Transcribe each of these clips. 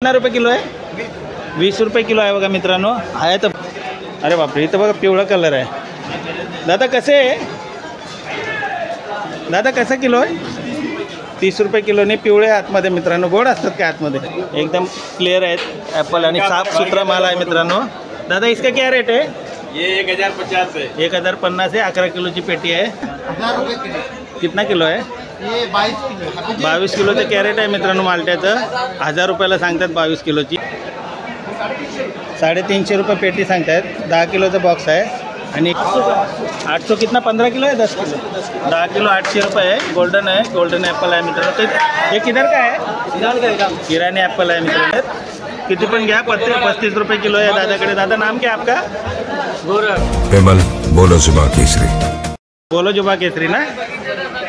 कितना रुपये किलो आहे? 20 रुपये किलो आहे बघा मित्रांनो. आहे तर अरे बापरे, इथं बघा पिवळा कलर आहे. दादा कसे आहे? दादा कसा किलो आहे? 30 रुपये किलोने. पिवळे आतमध्ये मित्रांनो. गोड असतात का आतमध्ये? एकदम क्लिअर आहेत ॲपल आणि साफ सुथरा माल आहे मित्रांनो. दादा इसका क्या रेट है? ये 1050 है. 1050 है. 11 किलोची पेटी आहे. 1000 रुपये किलो. कितना किलो आहे? ये 22 किलो. 22 किलोचं कॅरेट आहे मित्रांनो मालट्याचं. 1000 रुपयाला सांगतात 22 किलोची. 350 रुपये पेटी सांगतात. 10 किलोचा बॉक्स आहे. आणि 800 कितना? 15 किलो आहे? 10 किलो? 10 किलो 800 रुपये आहे. गोल्डन आहे. गोल्डन ॲपल आहे मित्रांनो. ते हे किधर का आहे? इराणी ॲपल आहे मित्रांनो. किती पण घ्या. 35 रुपये किलो आहे दादाकडे. दादा नाम क्या आपका? विमल बोलोजुबा केसरी. बोलोजुबा केसरी ना?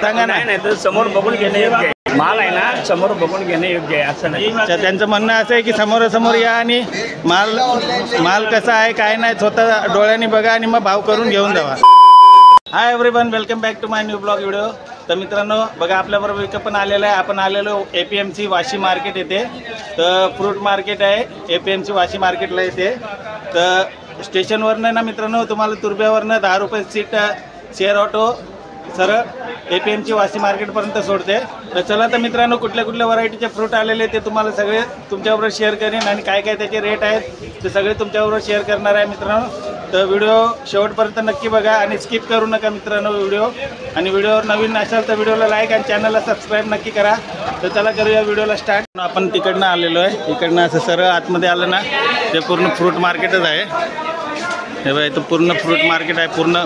सांगा ना. नाही तर समोर बघून घेणे योग्य आहे. माल आहे ना, समोर बघून घेणे योग्य आहे असं नाही. त्यांचं म्हणणं असं आहे की समोरासमोर या आणि माल कसा आहे काय नाही स्वतः डोळ्यांनी बघा आणि मग भाव करून घेऊन जावा. Hi everyone, welcome back to my new blog video. तर मित्रांनो बघा आपल्याबरोबर विकत पण आलेलं आहे. आपण आलेलो APMC वाशी मार्केट येते. तर फ्रूट मार्केट आहे APMC वाशी मार्केटला येते. तर स्टेशनवरनं ना मित्रांनो तुम्हाला तुर्ब्यावरनं 10 रुपये सीट शेअर ऑटो सरळ APMC वाशी मार्केटपर्यंत सोडते. तर चला तर मित्रांनो कुठल्या कुठल्या व्हरायटीचे फ्रूट आलेले ते तुम्हाला सगळे तुमच्याबरोबर शेअर करेन आणि काय काय त्याचे रेट आहेत ते सगळे तुमच्याबरोबर शेअर करणार आहे मित्रांनो. तर व्हिडिओ शेवटपर्यंत नक्की बघा आणि स्किप करू नका मित्रांनो व्हिडिओ. आणि व्हिडिओवर नवीन असाल तर व्हिडिओला लाईक आणि चॅनलला सबस्क्राईब नक्की करा. तर चला करूया व्हिडिओला स्टार्ट. आपण तिकडनं आलेलो आहे. इकडनं असं सरळ आतमध्ये आलं ना ते पूर्ण फ्रूट मार्केटच आहे. हे बघा इथं पूर्ण फ्रूट मार्केट आहे. पूर्ण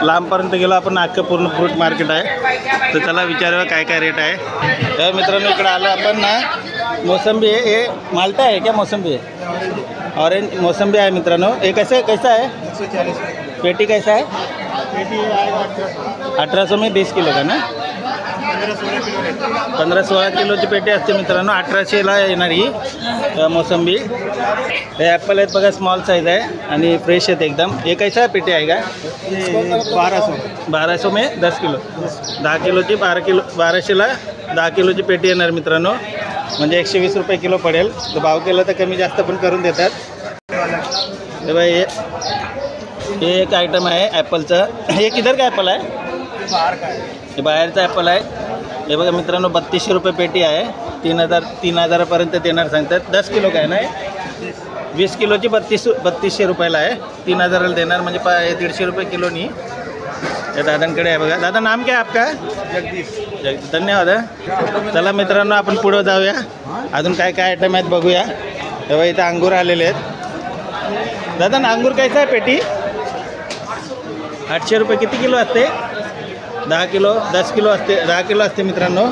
लांबपर्यंत गेलो आपण अख्खं पूर्ण फ्रूट मार्केट आहे. तर चला विचारूया काय काय रेट आहे. तर मित्रांनो इकडं आलं आपण ना. मोसंबी आहे. हे माल्टा आहे क्या? मोसंबी आहे. ऑरेंज मोसंबी आहे मित्रांनो. हे कैसा है? 140. पेटी कैसा है? पेटी 1800 में 20 किलो का ना? 15-16 किलोची पेटी असते मित्रांनो. 1800ला येणार ही मोसंबी. हे ॲपल आहेत बघा. स्मॉल साईज आहे आणि फ्रेश आहेत एकदम. हे कैसा आहे पेटी आहे का? 1200 में 10 किलो. 10 किलोची 1200ला 10 किलोची पेटी येणार मित्रांनो. म्हणजे 120 रुपये किलो पडेल. तर भाव केलं तर कमी जास्त पण करून देतात. हे बाई हे एक आयटम आहे ॲपलचं. हे किधर का ॲपल आहे? हे बाहेरचं ॲपल आहे. हे बघा मित्रांनो 3200 रुपये पेटी आहे. 3000पर्यंत देणार सांगतात. 10 किलो काय नाही, 20 किलोची 3200 रुपयाला आहे. 3000ला देणार म्हणजे 150 रुपये किलोनी. या दादांकडे आहे बघा. दादा नाम क्या आपका? जगदीश. धन्यवाद. चला मित्रांनो आपण पुढं जाऊया. अजून काय काय आयटम आहेत बघूया. तेव्हा इथं अंगूर आलेले आहेत. दादा ना अंगूर कैसा आहे पेटी? 800 रुपये. किती किलो असते? 10 किलो. 10 किलो असते. 10 किलो असते मित्रांनो.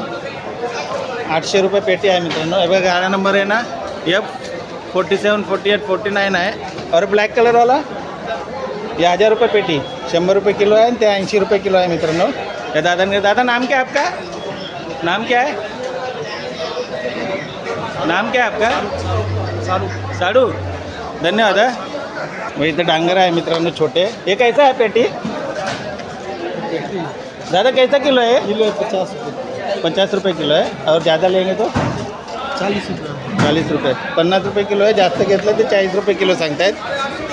800 रुपये पेटी आहे मित्रांनो. हे बघा गाडा नंबर आहे ना F47, 48, 49 आहे. और ब्लॅक कलरवाला ये 1000 रुपये पेटी. 100 रुपये किलो आहे आणि ते 80 रुपये किलो आहे मित्रांनो. या दादांकडे. दादा नाम क्या है आपका? नाम क्या है? नाम क्या है आपका? साडू. धन्यवाद. वही इथं डांगर आहे मित्रांनो छोटे. ये कैसा है पेटी? दादा कैसा किलो है? किलो 50 रुपये. 50 रुपये किलो है. और ज़्यादा लेंगे तो 40 रुपये. 40 रुपये. 50 रुपये किलो आहे. जास्त घेतलं तर 40 रुपये किलो सांगतायत.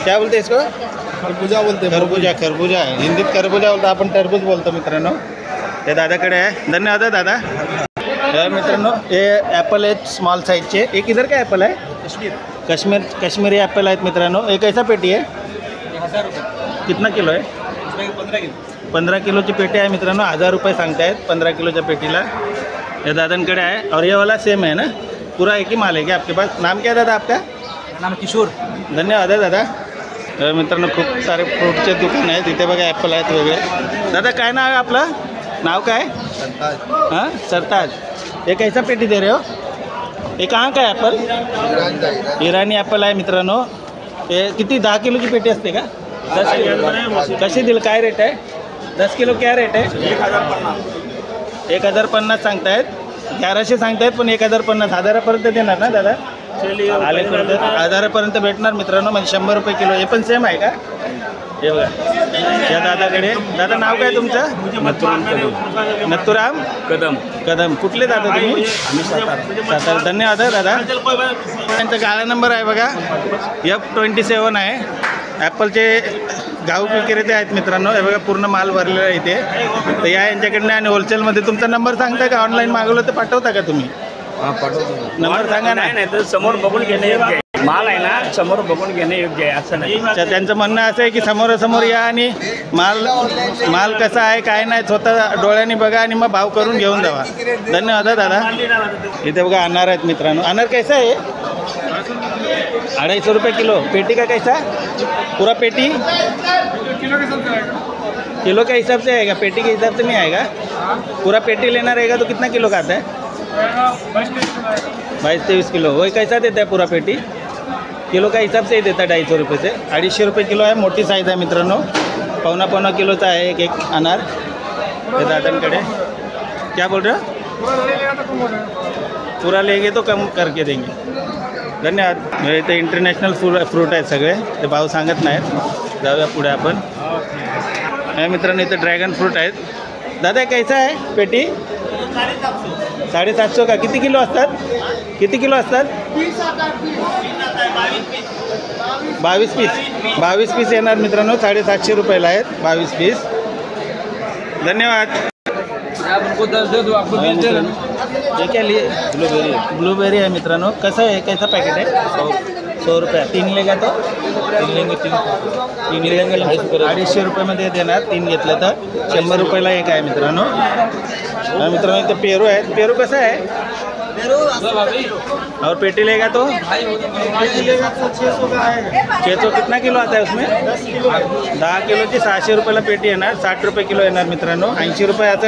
क्या बोलते इसको? खरबूजा बोलते. खरबूजा आहे. हिंदीत खरबूजा बोलतो, आपण टरबूज बोलतो मित्रांनो. ते दादाकडे आहे. धन्यवाद दादा. तर मित्रांनो हे ॲपल आहेत स्मॉल साईजचे. एक इधर काय ॲपल आहे? कश्मीरी ॲपल आहेत मित्रांनो. एक कैसा पेटी आहे? 1000 रुपये. कितना किलो आहे? 15 किलो. 15 किलोची पेटी आहे मित्रांनो. 1000 रुपये सांगतायत 15 किलोच्या पेटीला. या दादांकडे आहे. और ये वाला सेम है ना? पूरा एक ही माल है क्या आपके पास? नाम क्या है दादा आपका? नाम किशोर. धन्यवाद दादा. तर मित्रांनो खूप सारे फ्रूटचे दुकान आहेत. इथे बघा ॲपल आहेत वेगळे. दादा काय नाव आहे आपलं? नाव काय? हां सरताज. हे कैसा पेटी दे रहे हो? हे कहाँ का ॲपल? इराणी ॲपल आहे मित्रांनो. हे किती? 10 किलोची पेटी असते का? 10 किलो. कशी दिल? काय रेट आहे? 10 किलो क्या रेट आहे? 1050 सांगतायत. 1100 सांगतायत पण 1050. 1000पर्यंत देणार ना दादा? आले 1000पर्यंत भेटणार मित्रांनो. म्हणजे 100 रुपये किलो. हे पण सेम आहे का? हे बघा या दादाकडे. दादा नाव काय तुमचं? नथुराम कदम. नथुराम कदम. कदम. कुठले दादा तुम्ही? आम्ही सातारा. धन्यवाद दादा. त्यांचा गाळा नंबर आहे बघा F27 आहे. ॲपलचे गाव विक्रेते आहेत मित्रांनो. हे बघा पूर्ण माल भरलेला आहे इथे. तर या यांच्याकडनं आणि होलसेलमध्ये तुमचा नंबर सांगता का? ऑनलाईन मागवलं तर पाठवता का तुम्ही? नंबर सांगा ना. नाही तर समोर बघून घेणे योग्य आहे. माल आहे ना समोर बघून घेणे योग्य आहे असं नाही. अच्छा, त्यांचं म्हणणं असं आहे की समोरासमोर या आणि माल कसा आहे काय नाही स्वतः डोळ्यांनी बघा आणि मग भाव करून घेऊन जावा. धन्यवाद दादा. इथे बघा अनार आहेत मित्रांनो. अनार कैसा है? 250 रुपये किलो. पेटी का कैसा? पूरा पेटी किलो के हिसाब से आएगा, पेटी के हिसाब से नहीं आएगा. पूरा पेटी लेना रहेगा तो कितना किलो का आता है? 22-23 किलो. वही कैसा देता है पूरा पेटी? किलो का हिसाब से ही देता है 250 रुपये से. 250 रुपये किलो आहे. मोठी साईज आहे मित्रांनो. पौना किलोचा आहे एक अनार. हे दादांकडे. क्या बोल रहे हो? पूरा लेंगे तो कम करके देंगे. धन्यवाद. इथे इंटरनॅशनल फ्रूट आहेत सगळे. ते भाव सांगत नाहीत. जाऊया पुढे आपण. मित्रांनो इथे ड्रॅगन फ्रूट आहेत. दादा कैसा आहे पेटी? 750 का. किती किलो असतात? किती किलो असतात? 22 पीस. 22 पीस येणार मित्रांनो. 750 रुपयाला आहेत 22 पीस. धन्यवाद. ये क्या लिए? ब्लूबेरी आहे मित्रांनो. कसं आहे? कैसा पॅकेट आहे? 100 रुपये. 3 लेगा तो? 3 लेंगे 250 रुपयामध्ये देणार. 3 घेतलं तर 100 रुपयाला एक आहे मित्रांनो. मित्रांनो इथे पेरू आहेत. पेरू कसं आहे? और पेटी लेगा तो 600. कितना किलो आता है उसमें? 10 किलोची 600 रुपयाला पेटी येणार. 60 रुपये किलो येणार मित्रांनो. 80 रुपये. आता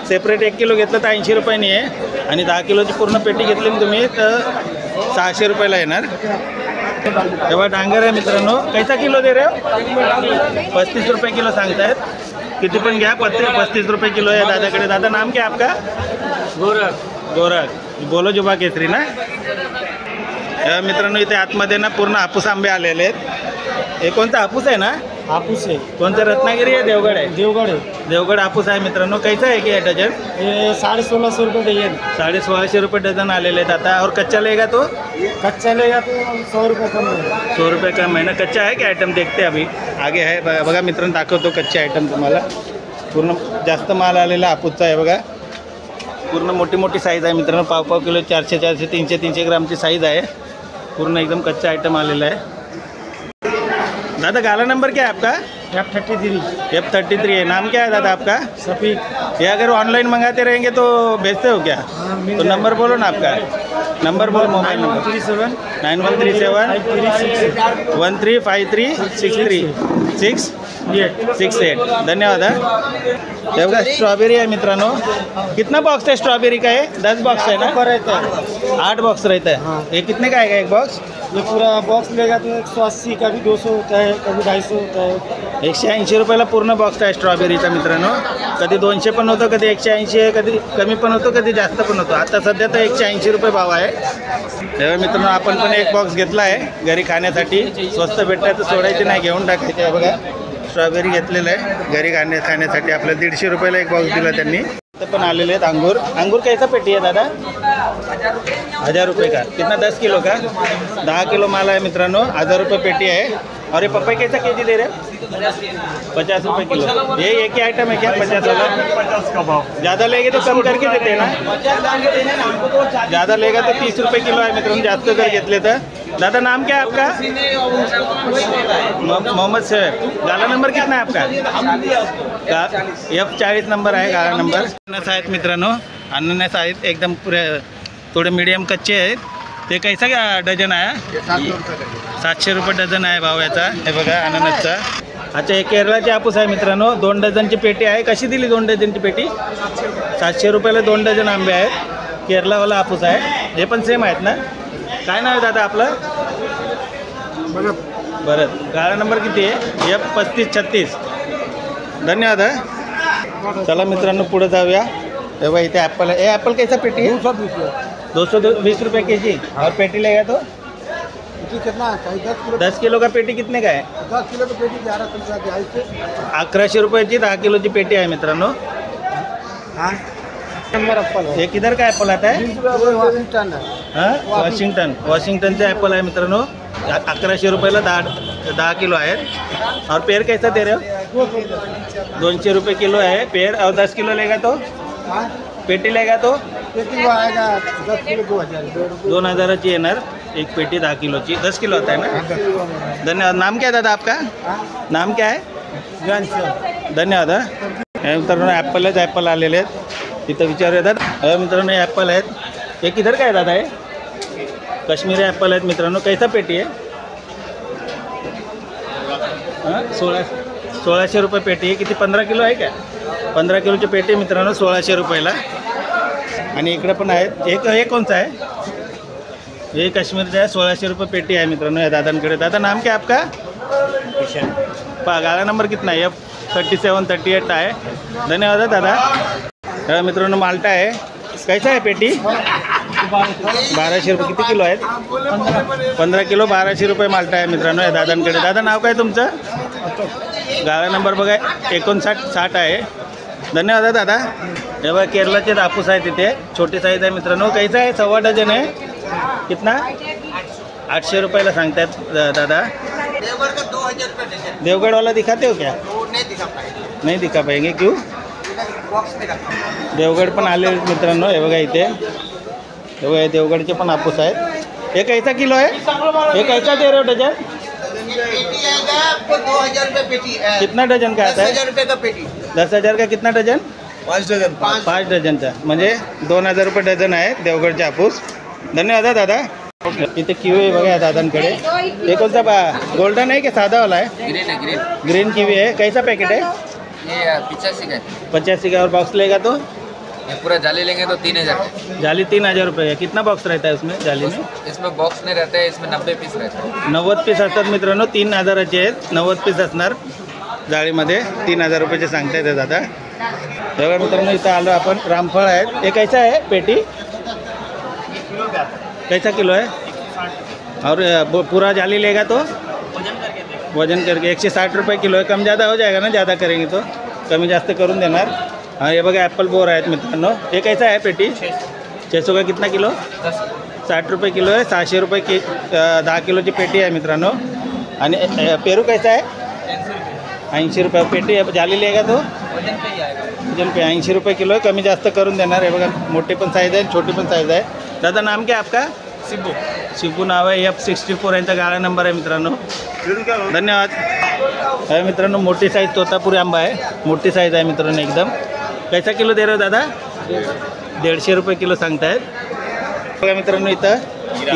सेपरेट 1 किलो घेतलं तर 80 रुपयानी आहे. आणि 10 किलोची पूर्ण पेटी घेतली ना तुम्ही तर 600 रुपयाला येणार. तेव्हा डांगर आहे मित्रांनो. कैसा किलो दे रहे हो? 35 रुपये किलो सांगतायत. किती पण घ्या. 35 रुपये किलो आहे दादाकडे. दादा नाम क्या आपका? गोरख. बोलो जुबा केसरी ना. मित्रांनो इथे आतमध्ये ना पूर्ण हापूस आंबे आलेले आहेत. हे कोणता हापूस आहे ना? हापूस आहे. कोणतं? रत्नागिरी आहे? देवगड आहे? देवगड आहे. देवगड हापूस आहे मित्रांनो. कैसा आहे की डझन? ये 1650 रुपये डजन. 1650 रुपये डझन आलेले आहेत आता. और कच्चा लेगा तो? कच्चा लेगा तो 100 रुपये कम है. 100 रुपये का महिना. कच्चा आहे की आयटम? देखते अभी आगे आहे. बघा मित्रांनो दाखवतो कच्चे आयटम तुम्हाला. पूर्ण जास्त माल आलेला हापूसचा आहे बघा. पूर्ण मोठी मोठी साईज आहे मित्रांनो. पाव किलो 400, 300 ग्रामची साईज आहे. पूर्ण एकदम कच्चा आइटम आलेला है. दादा गाला नंबर क्या है आपका? F33 है. नाम क्या है दादा आपका? सफीक. ये अगर ऑनलाइन मंगाते रहेंगे तो भेजते हो क्या? तो नंबर बोलो ना आपका. नंबर बोलो. मोबाइल नंबर 9137 135363 धन्यवाद. हे बघा स्ट्रॉबेरी आहे मित्रांनो. कितना बॉक्स है स्ट्रॉबेरी का? है 10 बॉक्स है ना? रहता है 8 बॉक्स रहता है. ये कितने का आएगा एक बॉक्स? ये पूरा बॉक्स लेगा तो 180 का भी 200 होता है, कभी 250 होता है. 180 रुपयाला पूर्ण बॉक्स आहे स्ट्रॉबेरीचा मित्रांनो. कधी 200 पण होतं, कधी 180 आहे, कधी कमी पण होतो, कधी जास्त पण होतो. आता सध्या तर 180 रुपये भाव आहे. तेव्हा मित्रांनो आपण पण एक बॉक्स घेतला आहे घरी खाण्यासाठी. स्वस्त भेटतं तर सोडायचे नाही, घेऊन टाकायचे आहे. बघा स्ट्रॉबेरी घेतलेलं आहे घरी खाण्यासाठी. आपल्याला 150 रुपयाला एक बॉक्स दिला त्यांनी. ते पण आलेले आहेत अंगूर. अंगूर कैसा पेटी है दादा? 1000 रुपये का. कितना? 10 किलो का. 10 किलो माल आहे मित्रांनो. 1000 रुपये पेटी आहे. और ये पपई कैसा केजी दे रहे? 50 रुपये किलो. ये एक ही आइटम है क्या? 50 वाला? 50 का भाव. ज़्यादा लेंगे तो कम करके देते हैं ना. ज़्यादा लेगा तो 30 रुपये किलो आहे मित्रांनो. जास्त जर घेतले तर. दादा नाम क्या है आपका? मोहम्मद शेख. गाला नंबर कितना है आपका? F40 नंबर आहे गाला नंबर. अननस आहेत मित्रांनो. अननस आहेत एकदम पुरे थोडे मीडियम कच्चे आहेत. ते कैसा क्या डझन आहे? 700 रुपये डझन आहे भाव याचा. हे बघा अननसचा. अच्छा हे केरळाची हापूस आहे मित्रांनो. 2 डझनची पेटी आहे. कशी दिली 2 डझनची पेटी? 700 रुपयाला 2 डझन आंबे आहेत. केरळावाला हापूस आहे. हे पण सेम आहेत ना? काय नाव आहे दादा आपलं? बरं. गाळा नंबर किती आहे? F3536. धन्यवाद. चला मित्रांनो पुढे जाऊया. तेव्हा इथे ॲपल आहे. ॲपल कैसा पेटी है? 220 रुपये के जी. और पेटी लेगा तो पेटी कितना चाहिए? 10 किलो। 10 किलो का पेटी कितने का है? 10 किलो की पेटी 1100 रुपया की आहे. 1100 रुपयाची 10 किलोची पेटी आहे मित्रांनो. हाँ नंबर एप्पल है. हे किधर का ॲपल आता है? वॉशिंगटन है. हां वॉशिंग्टनचे ॲपल आहे मित्रांनो. 1100 रुपयाला 10 किलो आहेत. और पेड़ कैसा दे रहे हो? 200 रुपये किलो है पेड़. और 10 किलो लेगा तो हाँ पेटी लेगा तो पेटी वो आएगा 10 किलो 2000. 2000ची येणार एक पेटी 10 किलोची. 10 किलो आता है ना. 10 किलो में. धन्यवाद. नाम क्या है दादा आपका? हाँ नाम क्या है? धन्यवाद. हे मित्रांनो ॲपल आलेले आहेत. तिथं विचार येतात. मित्रांनो हे ॲपल आहेत. हे किधर का आहे दादा? हे काश्मीरी ॲपल आहेत मित्रांनो. कैसा पेटी आहे? 1600 रुपये पेटी आहे. किती 15 किलो आहे का? 15 किलोची पेटी मित्रांनो 1600 रुपयाला. आणि इकडे पण आहेत. हे कोणचं आहे? हे काश्मीरचं आहे. 1600 रुपये पेटी आहे मित्रांनो या दादांकडे. दादा नाम क्या आपका? गाळा नंबर कितना है? F3738 आहे. धन्यवाद दादा. मित्रांनो माल्टा आहे. कैसा आहे पेटी? 1200 रुपये. किती किलो आहेत? 15 किलो 1200 रुपये माल्टा आहे मित्रांनो या दादांकडे. दादा नाव काय तुमचं? गाळा नंबर बघा 5960 आहे. धन्यवाद दादा. हे बघा केरळाचे हापूस आहे तिथे. छोटी साईज आहे मित्रांनो. कैसा आहे? 1.25 डझन आहे. कितना? 800 रुपयाला सांगतायत दादा. देवगढ़ वाला दिखाते हो क्या? नहीं दिखा पाएंगे. क्यों? देवगढ़ पण आले मित्रांनो. हे बघा इथे हे बघा देवगढ़चे पण हापूस आहेत. हे कैसा किलो है? हे कैसा दे रहे हो डजन? पेटी आएगा आपको 2000 रुपये पेटी. कितना डजन का आता है? 10,000 रुपये का पेटी. 10,000 का कितना डजन? 5 डझन. 5 डझनचा म्हणजे 2000 रुपये डझन आहे देवगडचे हापूस. धन्यवाद दादा. इथे किवी आहे बघा या दादांकडे. हे कोणता गोल्डन है कि सादा वाला है? ग्रीन है ग्रीन. ग्रीन किवी है. कैसा पैकेट है? ये 85 का है. 85 का. और बॉक्स लेगा तो ये पूरा जाली लेंगे तो 3000 का. जाली 3000 रुपये का. कितना बॉक्स रहता है उसमें जाली में? इसमें बॉक्स नहीं रहता है. इसमें 90 पीस रहता है. 90 पीस असतात मित्रांनो. 3000चे आहेत. 90 पीस असणार जाळीमध्ये. 3000 रुपयाचे सांगता येते दादा. बघा मित्रांनो इथं आलो आपण. रामफळ आहेत. हे कैसा आहे पेटी? कैसा किलो है? और पूरा जाली लेगा तो वजन करके 160 रुपये किलो है. कम ज़्यादा हो जाएगा ना? ज़्यादा करेंगे तो कमी जास्त करून देणार. हाँ हे बघा ॲपल बोर आहेत मित्रांनो. हे कैसा आहे पेटी? 600 का. कितना किलो? 60 रुपये किलो आहे. 600 रुपये 10 किलोची पेटी आहे मित्रांनो. आणि पेरू कैसा आहे? 80 रुपये पेटी आहे. जाली लेगा तो वजन पे 80 रुपये किलो आहे. कमी जास्त करून देणार. हे बघा मोठी पण साईज आहे छोटी पण साईज आहे. दादा नाम क्या आपका? शिबू नाव आहे. F64 यांचा गाळा नंबर आहे मित्रांनो. धन्यवाद. मित्रांनो मोठी साईज तोतापुरी आंबा आहे. मोठी साईज आहे मित्रांनो एकदम. कैसा किलो दे रहे हो दादा? 150 रुपये किलो सांगतायत. बघा मित्रांनो इथं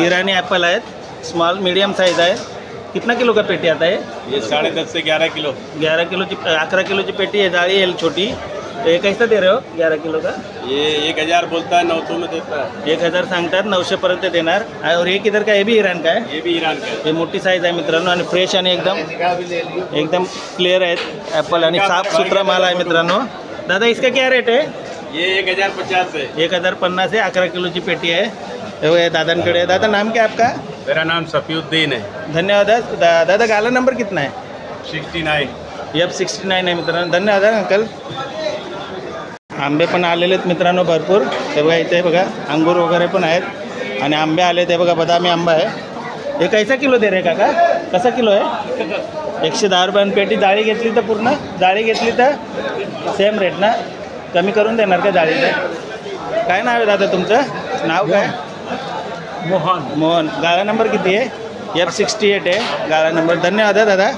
इराणी ॲपल आहेत. स्मॉल मीडियम साईज आहे. कितना किलो का पेटी आता है? ये 10.5 से 11 किलो. 11 किलोची 11 किलोची पेटी आहे. जाळी आहे छोटी. ये कैसा दे रहे हो 11 किलो का? ये 1000 बोलता है 900 में देता है. 1000 सांगतात. 900 पर्यंत देणार. और हे किधर का? हे भी ईरान का है. ये भी ईरान का है. हे मोठी साईज आहे मित्रांनो आणि फ्रेश आणि एकदम क्लिअर आहेत ॲपल आणि साफ सुथरा माल आहे मित्रांनो. दादा इसका क्या रेट है? ये 1050 है. 1050 है. 11 किलोची पेटी आहे. हे बघा दादांकडे. दादा नाम क्या आपका? मेरा नाम सफीउद्दीन है. धन्यवाद. दादा गाला नंबर कितना है? 69. F69 आहे मित्रांनो. धन्यवाद अंकल. आंबे पण आलेले आहेत मित्रांनो भरपूर. हे बघा इथे बघा अंगूर वगैरे पण आहेत आणि आंबे आले. ते बघा बदामी आंबा आहे. हे कैसा किलो दे रे काका? कसा किलो आहे? 110 रुपये. पेटी जाळी घेतली तर पूर्ण जाळी घेतली तर सेम रेट ना? कमी करून देणार का जाळीचं? काय नाव आहे दादा तुमचं? नाव काय? मोहन. गाळा नंबर किती आहे? F68 आहे गाळा नंबर. धन्यवाद दादा.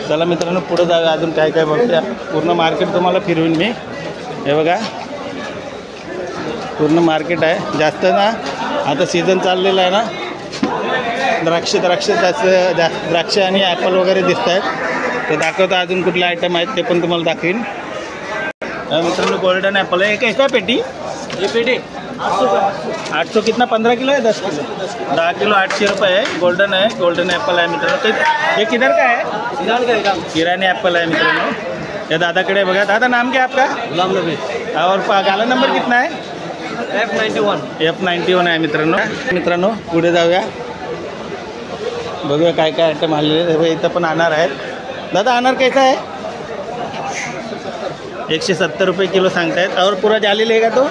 चला मित्रांनो पुढे जाऊया. अजून काय काय बघूया. पूर्ण मार्केट तुम्हाला फिरवीन मी. हे बघा पूर्ण मार्केट आहे. जास्त ना आता सीझन चाललेला आहे ना. द्राक्ष आणि ॲपल वगैरे दिसत आहेत. ते दाखवतो अजून कुठले आयटम आहेत ते पण तुम्हाला दाखवीन. मित्रांनो गोल्डन ॲपल आहे. कैसा पेटी? ये पेटी 800. कितना? 15 किलो है? 10 किलो? 10 किलो 800 रुपये है. गोल्डन है. गोल्डन ॲपल आहे मित्रांनो. ये किधर का है? ईरानी ॲपल आहे मित्रांनो. या दादाकडे बघा. दादा नाम क्या आपका? गुलाम नबी. और गाला नंबर कितना है? F91. F91 आहे मित्रांनो. पुढे जाऊया. बघूया काय काय आयटम आलेले इथं पण अनार आहेत. दादा अनार कैसा आहे? 170 रुपये किलो सांगतायत. और पूरा जाली लेगा तो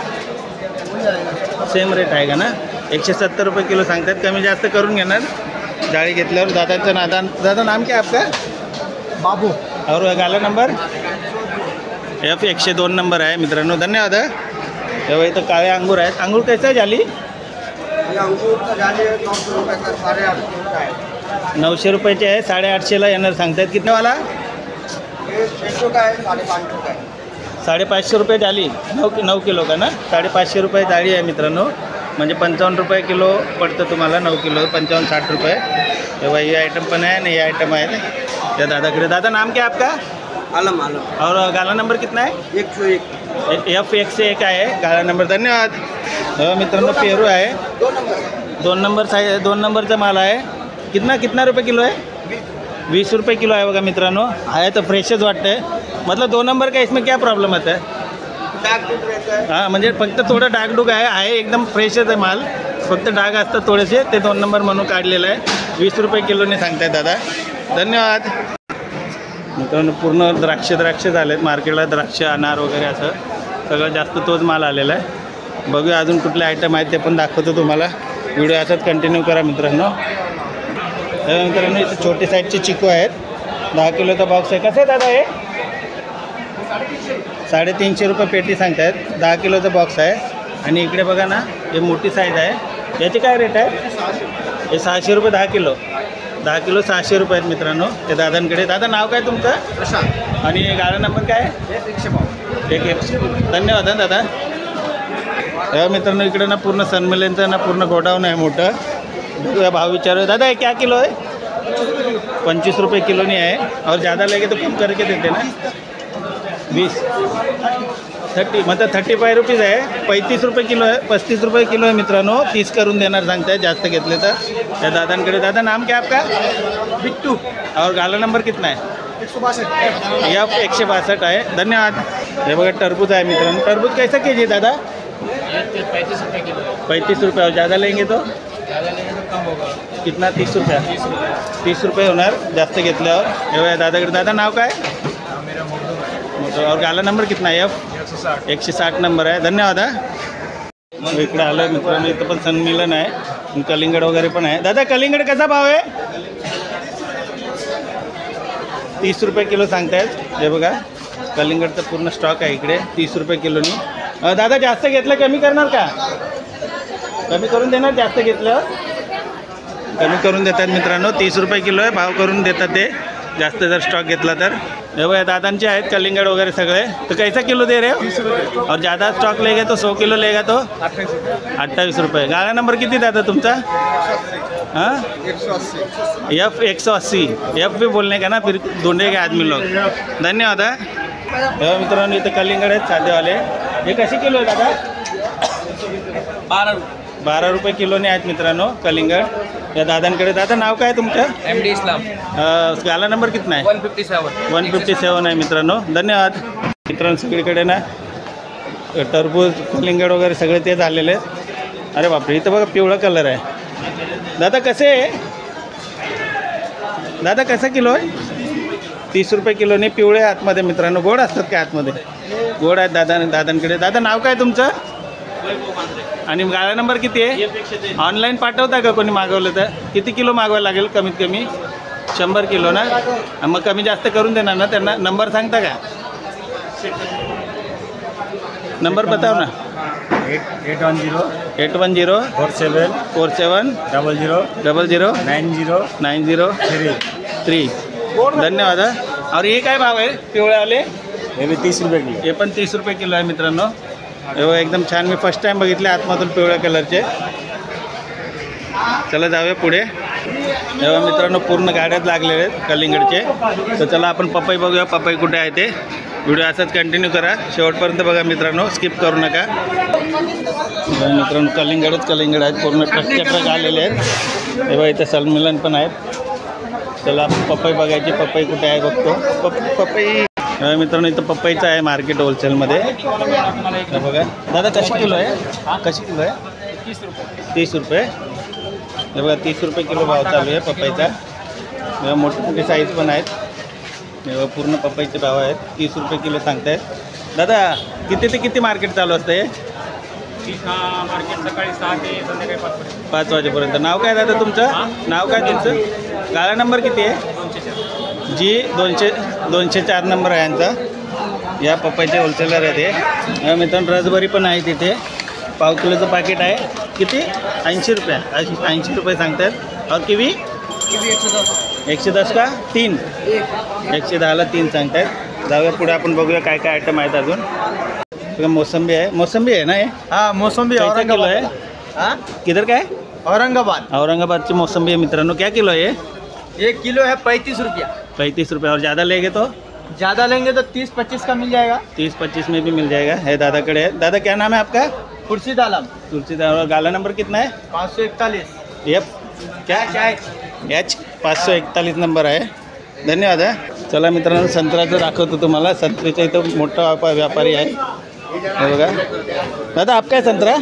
सेम रेट आहे का ना? 170 रुपये किलो सांगतायत. कमी जास्त करून घेणार जाळी घेतल्यावर. दादाचं दादा नाम क्या आपका? बाबू. और गाला नंबर F 102 नंबर आहे मित्रांनो. धन्यवाद. तेव्हा इथं काळे अंगूर आहेत. अंगूर कैसा आहे जाली? 900 रुपयाचे आहे. 850ला येणार सांगतायत. कितनेवाला? 550 रुपये जाली. 9 किलो का ना? 550 रुपये जाळी आहे मित्रांनो. म्हणजे 55 रुपये किलो पडतं तुम्हाला. 9 किलो 55-60 रुपये. तेव्हा ये आयटम पण आहे आणि हे आयटम आहे त्या दादाकडे. दादा नाम क्या आपका? आलम. और गाला नंबर कितना है? 101. F 101 आहे गाला नंबर. धन्यवाद. मित्रांनो पेरू आहे. 2 नंबरचा माल आहे. कितना रुपये किलो आहे? 20 रुपये किलो आहे बघा मित्रांनो. आहे तर फ्रेशच वाटतंय. मतलब 2 नंबर का इसमें क्या प्रॉब्लम आता है? हां म्हणजे फक्त थोडं डागडुग आहे एकदम फ्रेशच आहे माल. फक्त डाग असतात थोडेसे. ते 2 नंबर म्हणून काढलेलं आहे. 20 रुपये किलोने सांगताय दादा. धन्यवाद. मित्रांनो पूर्ण द्राक्ष झालेत मार्केटला. द्राक्ष अनार वगैरे असं सगळं जास्त तोच माल आलेला आहे. बघूया अजून कुठले आयटम आहेत ते पण दाखवतो तुम्हाला. व्हिडिओ असाच कंटिन्यू करा मित्रांनो. मित्रांनो इथे छोटी साईजचे चिकू आहेत. 10 किलोचा बॉक्स आहे. कसं आहे दादा हे? 350 रुपये पेटी सांगतायत. 10 किलोचा बॉक्स आहे. आणि इकडे बघा ना हे मोठी साईज आहे. याचे काय रेट आहे? हे 600 रुपये 10 किलो. 10 किलो 600 रुपये आहेत मित्रांनो. ते दादांकडे. दादा नाव काय तुमचं? प्रशांत. आणि गाडा नंबर काय आहे? 100. धन्यवाद दादा. तेव्हा मित्रांनो इकडे ना पूर्ण सन्मेलनचं ना पूर्ण गोडाऊन आहे मोठं. बघूया भाव विचारूया. दादा हे क्या किलो आहे? 25 रुपये किलोनी आहे. और ज़्यादा लगे तो कम करके देते ना? 20 30 मतलब 35 रुपीज़ आहे. 35 रुपये किलो आहे. 35 रुपये किलो आहे मित्रांनो. 30 करून देणार सांगताय जास्त घेतले तर. त्या दादांकडे. दादा नाम क्या आपका? बिट्टू. और गाला नंबर कितना है? 162. F 162 आहे. धन्यवाद. हे बघा टरबूज आहे मित्रांनो. टरबूज कैसा के जी दादा? 35 रुपये. और ज़्यादा लेंगे तो? कितना? 30 रुपये. 30 रुपये होणार जास्त घेतल्यावर. हे बघा दादाकडे. दादा नाव काय? और गाला नंबर कितना है? F 160 नंबर आहे. धन्यवाद. मग इकडे आलं मित्रांनो. इथं पण सन्मिलन आहे. कलिंगड वगैरे पण आहे. दादा कलिंगड कसा भाव आहे? 30 रुपये किलो सांगतायत. हे बघा कलिंगडचा पूर्ण स्टॉक आहे इकडे. 30 रुपये किलोनी. दादा जास्त घेतलं कमी करणार का? कमी करून देणार जास्त घेतलं? कमी करून देतात मित्रांनो. 30 रुपये किलो आहे. भाव करून देतात ते जास्त जर स्टॉक घेतला तर. हे बघा दादांचे आहेत कलिंगड वगैरे सगळे. तो कैसा किलो दे रहे हो? और ज़्यादा स्टॉक लेगा तो 100 किलो लेगा तो 28 रुपये. गाळा नंबर किती दादा तुमचा? हाँ 180. F 180. F भी बोलने का ना फिर ढूंढेगा आदमी लोग. धन्यवाद. हे मित्रांनो इथं कलिंगड आहेत साधेवाले. हे कसे किलो आहे दादा? 12 रुपये किलोने आहेत मित्रांनो कलिंगड. या दादांकडे. दादा नाव काय तुमचं? MD इस्लाम. गाला नंबर कितना आहे? 157 आहे मित्रांनो. धन्यवाद. मित्रांनो सगळीकडे ना टरबूज कलिंगड वगैरे सगळे ते झालेले आहेत. अरे बापरे इथं बघा पिवळा कलर आहे. दादा कसे आहे? दादा कसा किलो आहे? 30 रुपये किलोने. पिवळे आतमध्ये मित्रांनो. गोड असतात का आतमध्ये? गोड आहेत दादांकडे. दादा नाव काय तुमचं? आणि गाळा नंबर किती आहे? ऑनलाईन पाठवता का कोणी मागवलं तर? किती किलो मागवायला लागेल कमीत कमी? 100 किलो ना. मग कमी जास्त करून देणार ना त्यांना? नंबर सांगता का? नंबर बताव ना. 810 47 00 90 3. धन्यवाद. और ये काय भाव आहे पिवळे वाले? हे भी 30 रुपये किलो. हे पण 30 रुपये किलो आहे मित्रांनो. हे एकदम छान. मी फर्स्ट टाइम बघितले आतमधून पिवळ्या कलरचे. चला जाऊया पुढे. तेव्हा मित्रांनो पूर्ण गाड्यात लागलेले आहेत कलिंगडचे. तर चला आपण पपई बघूया. पपई कुठे आहे ते. व्हिडिओ असाच कंटिन्यू करा शेवटपर्यंत बघा मित्रांनो. स्किप करू नका. मित्रांनो कलिंगड आहेत. पूर्ण ट्रक आलेले आहेत. हे बघा इथं सन्मेलन पण आहेत. चला पपई बघायची. पपई कुठे आहे बघतो. पपई मित्रांनो इथं पपईचं आहे मार्केट होलसेलमध्ये. बघा दादा कशी किलो आहे? कशी किलो आहे? 30 रुपये. हे बघा 30 रुपये किलो भाव चालू आहे पपईचा. बघा मोठे मोठे साईज पण आहेत. हे बघा पूर्ण पपईचे भाव आहेत. 30 रुपये किलो सांगतायत. दादा किती ते किती मार्केट चालू असतं हे? मार्केट सकाळी 6 ते संध्याकाळी 5 वाजेपर्यंत. नाव काय दादा तुमचं? नाव काय तुमचं? गाळा नंबर किती आहे? जी 204 नंबर आहे यांचा. या पपईचे होलसेलर आहे ते. मित्रांनो रसबरी पण आहे तिथे. पाव किलोचं पाकिट आहे. किती? 80 रुपये. 80 रुपये सांगतात. और किवी 110 का 3? 110ला 3 सांगतात. जाऊया पुढे आपण बघूया काय काय आयटम आहेत अजून. मोसंबी आहे. मोसंबी आहे ना हे? हाँ मौसम्बी कैसा किलो है? हाँ किधर का है? औरंगाबाद औरंगाबादची मोसंबी है मित्रांनो. क्या किलो है? 1 किलो है 35 रुपया. 35 रुपये. और ज़्यादा लेंगे तो ज़्यादा लेंगे तो 30-25 का मिल जाएगा. 30-25 में भी मिल जाएगा. है दादा कड़े है. दादा क्या नाम है आपका? खुर्शीद आलम. तुलसीदास. और गाला नंबर कितना है? 541. एफ क्या H 541 नंबर आहे. धन्यवाद आहे. चला मित्रांनो संत्र्याचं दाखवतो तुम्हाला. संत्र्याच्या इथं मोठा व्यापारी आहे. हे बघा दादा आप काय संत्रा?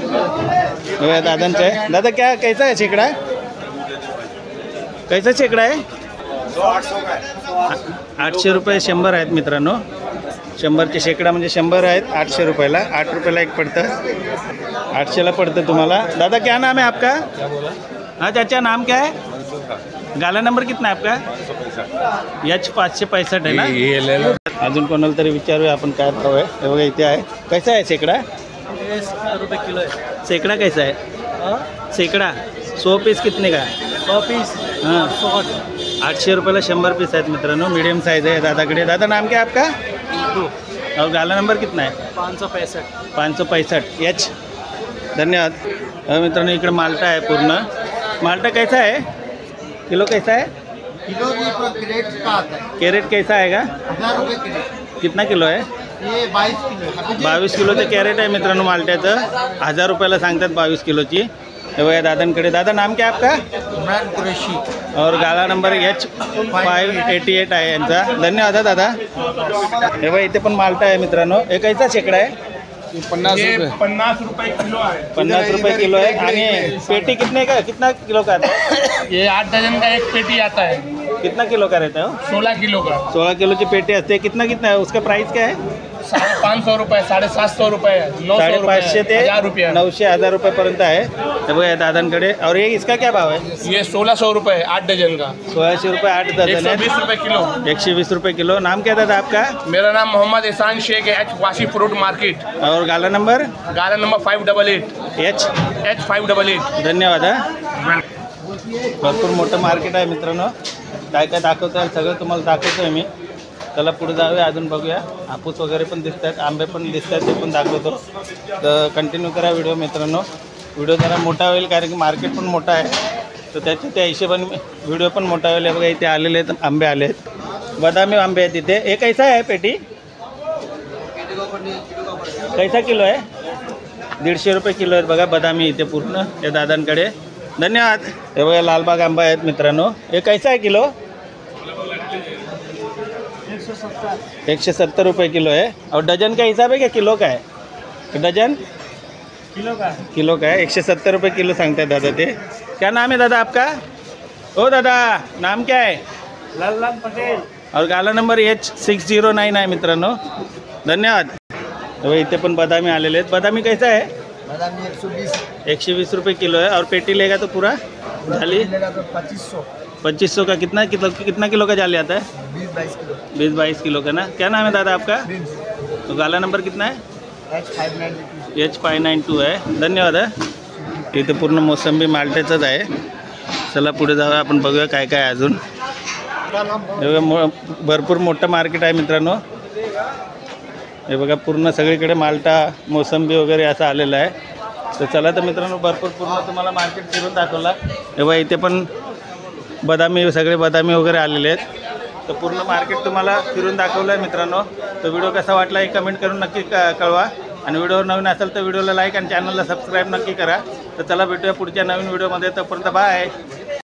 बघा दादांचं आहे. दादा क्या कैसा आहे शेकडा? कैसा शेकडा आहे? 800 रुपये 100 आहेत मित्रांनो. 100चे शेकडा म्हणजे 100 आहेत. 800 रुपयाला. 8 रुपयाला एक पडतं. 800ला पडतं तुम्हाला. दादा क्या नाम है आपका? हाँ चाचा नाम क्या है? गाला नंबर कितना है आपका? H 565 आहे ना. अजून कोणाला तरी विचारूया आपण काय भाव आहे. हे बघा इथे आहे. कैसा आहे शेकडा? 100 रुपये किलो है. शेकडा कैसा है? शेकडा 100 पीस कितने का? 100 पीस. हाँ 800 रुपयाला 100 पीस आहेत मित्रांनो. मीडियम साईज आहे दादाकडे. दादा नाम क्या है आपका? और गाला नंबर कितना है? 565. 565 H. धन्यवाद. मित्रांनो इकडे माल्टा आहे पूर्ण. माल्टा कैसा है? किलो कैसा है? किलो भी क्रेट का आता है. कैरेट कैसा आएगा? 1000 रुपये किलो. कितना किलो है? ये 22 किलो. 22 किलोचं कॅरेट आहे मित्रांनो माल्ट्याचं. 1000 रुपयाला सांगतात 22 किलोची. हे बघा दादांकडे. दादा नाम क्या आपका? इमरान कुरैशी. और गाला नंबर H 588 आहे यांचा. धन्यवाद दादा. हे बघा इथे पण माल्टा आहे मित्रांनो. हे कैसा शेकडा आहे? 50 रुपये किलो आहे. 50 रुपये किलो है. आणि पेटी कितना किलो का आता है? ये 8 दर्जन का एक पेटी आता है. कितना किलो का रहता है वो? 16 किलो का. 16 किलोची पेटी असते. कितना है उसका प्राइस क्या है? 550 रुपये 750 रुपये 550 ते 1000 रुपये. 900-1000 रुपयापर्यंत आहे. हे बघा दादांकडे. और ये इसका क्या भाव है? ये 1600 रुपये 8 दर्जन का. 1600 रुपये 8 डझन है. 120 रुपये किलो. 120 रुपये किलो. नाम क्या दादा आपका? मेरा नाम मोहम्मद एहसान शेख है. H Vashi fruit market. और गाला नंबर? गाला नंबर 588 H. 588. धन्यवाद. भरपूर मोठं मार्केट आहे मित्रांनो. काय काय दाखवतं आहे सगळं तुम्हाला दाखवतो आहे मी. चला पुढे जाऊया अजून बघूया. हापूस वगैरे पण दिसत आहेत. आंबे पण दिसत आहेत. ते पण दाखवतो. तर कंटिन्यू करा व्हिडिओ मित्रांनो. व्हिडिओ जरा मोठा होईल कारण की मार्केट पण मोठा आहे. तर त्या हिशोबाने व्हिडिओ पण मोठा होईल. बघा इथे आलेले आहेत आंबे आले आहेत. बदामी आंबे आहेत इथे. हे कैसा आहे पेटी? कैसा किलो आहे? 150 रुपये किलो आहेत बघा बदामी इथे पूर्ण या दादांकडे. धन्यवाद. हे बघा लालबाग आंबा आहेत मित्रांनो. हे कैसा आहे किलो? 170 रुपये किलो है. और डजन का हिसाब है क्या किलो का है? डजन किलो का है. 170 रुपये किलो सांगते दादा ते. क्या नाम है दादा आपका? ओ दादा नाम क्या है? लाल पटेल. और गाला नंबर H 609 आहे मित्रांनो. धन्यवाद. इथे पण बदामी आलेले आहेत. बदामी कैसा है? बादामी 120. 120 रुपये किलो है. और पेटी लेगा तो पूरा जाली लेगा तो 2500. 2500 का. कितना किलो का जाली आता है? 20-22 किलो. 20-22 किलो का ना. क्या नाम है दादा आपका? तो गाला नंबर कितना है? H 592. H 592 आहे. धन्यवाद. इथं पूर्ण मोसंबी माल्ट्याचंच आहे. चला पुढे जाऊया आपण बघूया काय काय अजून. हे बघा भरपूर मोठं मार्केट आहे मित्रांनो. हे बघा पूर्ण सगळीकडे माल्टा मोसंबी वगैरे असं आलेलं आहे. तर चला तर मित्रांनो भरपूर पूर्ण तुम्हाला मार्केट फिरून दाखवला. हे बघा इथे पण बदामी सगळे बदामी वगैरे आलेले आहेत. तर पूर्ण मार्केट तुम्हाला फिरून दाखवलं आहे मित्रांनो. तर व्हिडिओ कसा वाटला हे कमेंट करून नक्की कळवा. आणि व्हिडिओवर नवीन असेल तर व्हिडिओला लाईक आणि चॅनलला सबस्क्राईब नक्की करा. तर चला भेटूया पुढच्या नवीन व्हिडिओमध्ये. तोपर्यंत बाय.